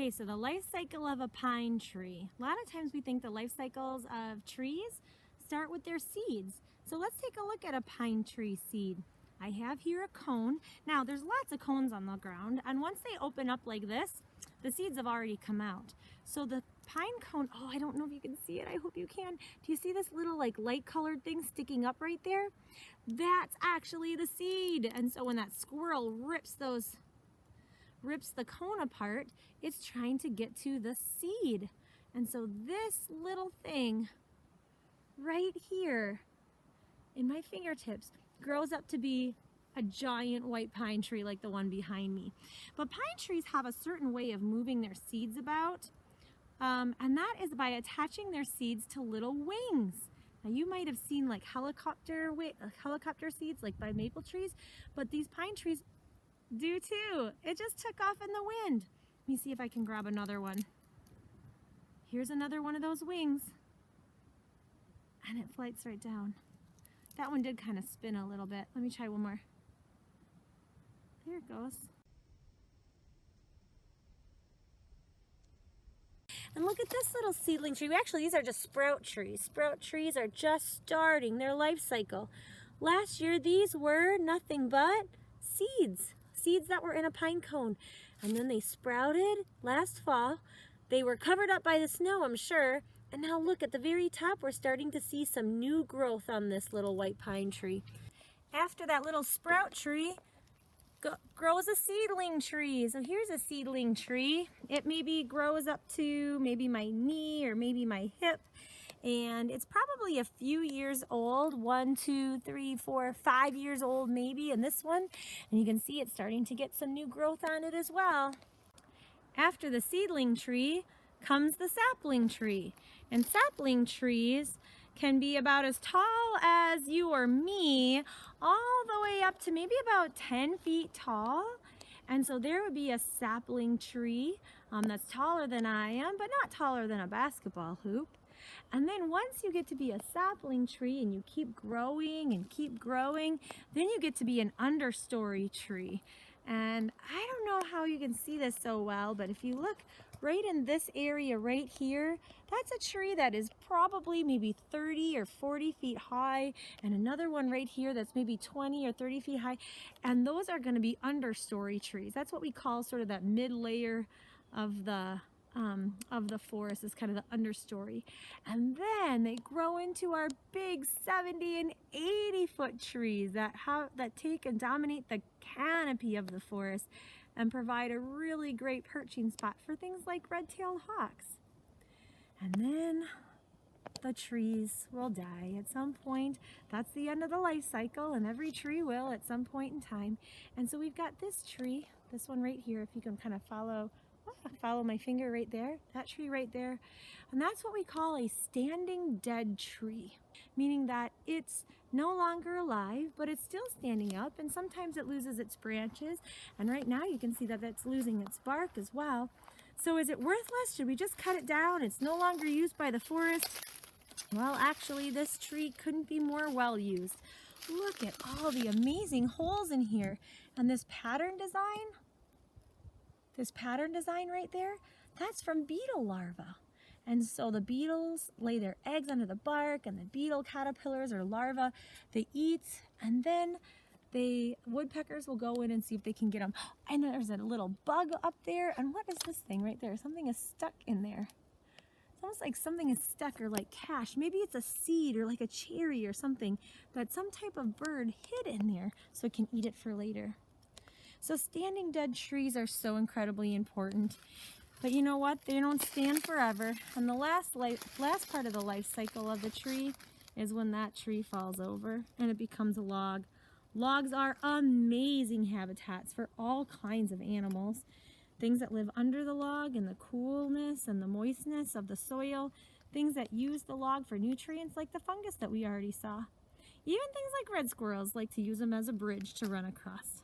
Okay, so the life cycle of a pine tree. A lot of times we think the life cycles of trees start with their seeds. So let's take a look at a pine tree seed. I have here a cone. Now there's lots of cones on the ground, and once they open up like this, the seeds have already come out. So the pine cone, oh, I don't know if you can see it. I hope you can. Do you see this little like light colored thing sticking up right there? That's actually the seed. And so when that squirrel rips the cone apart, it's trying to get to the seed. And so this little thing right here in my fingertips grows up to be a giant white pine tree like the one behind me. But pine trees have a certain way of moving their seeds about, and that is by attaching their seeds to little wings. Now you might have seen like helicopter seeds like by maple trees, but these pine trees do too. It just took off in the wind. Let me see if I can grab another one. Here's another one of those wings, and it flights right down. That one did kind of spin a little bit. Let me try one more. There it goes. And look at this little seedling tree. Actually, these are just sprout trees. Sprout trees are just starting their life cycle. Last year, these were nothing but seeds. Seeds that were in a pine cone. And then they sprouted last fall. They were covered up by the snow, I'm sure. And now look, at the very top, we're starting to see some new growth on this little white pine tree. After that little sprout tree grows a seedling tree. So here's a seedling tree. It maybe grows up to maybe my knee or maybe my hip. And it's probably a few years old, 1, 2, 3, 4, 5 years old maybe in this one. And you can see it's starting to get some new growth on it as well. After the seedling tree comes the sapling tree. And sapling trees can be about as tall as you or me, all the way up to maybe about 10 feet tall. And so there would be a sapling tree that's taller than I am, but not taller than a basketball hoop. And then once you get to be a sapling tree and you keep growing and keep growing, then you get to be an understory tree. And I don't know how you can see this so well, but if you look right in this area right here, that's a tree that is probably maybe 30 or 40 feet high, and another one right here that's maybe 20 or 30 feet high. And those are going to be understory trees. That's what we call sort of that mid layer of the forest, is kind of the understory. And then they grow into our big 70 and 80 foot trees that take and dominate the canopy of the forest and provide a really great perching spot for things like red-tailed hawks. And then the trees will die at some point. That's the end of the life cycle, and every tree will at some point in time. And so we've got this tree, this one right here, if you can kind of follow my finger right there, that tree right there. And that's what we call a standing dead tree, meaning that it's no longer alive, but it's still standing up, and sometimes it loses its branches. And right now you can see that it's losing its bark as well. So is it worthless? Should we just cut it down? It's no longer used by the forest. Well, actually, this tree couldn't be more well used. Look at all the amazing holes in here. And this pattern design right there, that's from beetle larvae. And so the beetles lay their eggs under the bark, and the beetle caterpillars or larvae, they eat, and then the woodpeckers will go in and see if they can get them. And there's a little bug up there. And what is this thing right there? Something is stuck in there. It's almost like something is stuck, or like cash. Maybe it's a seed or like a cherry or something that some type of bird hid in there so it can eat it for later. So standing dead trees are so incredibly important. But you know what? They don't stand forever. And the last part of the life cycle of the tree is when that tree falls over and it becomes a log. Logs are amazing habitats for all kinds of animals. Things that live under the log in the coolness and the moistness of the soil. Things that use the log for nutrients, like the fungus that we already saw. Even things like red squirrels like to use them as a bridge to run across.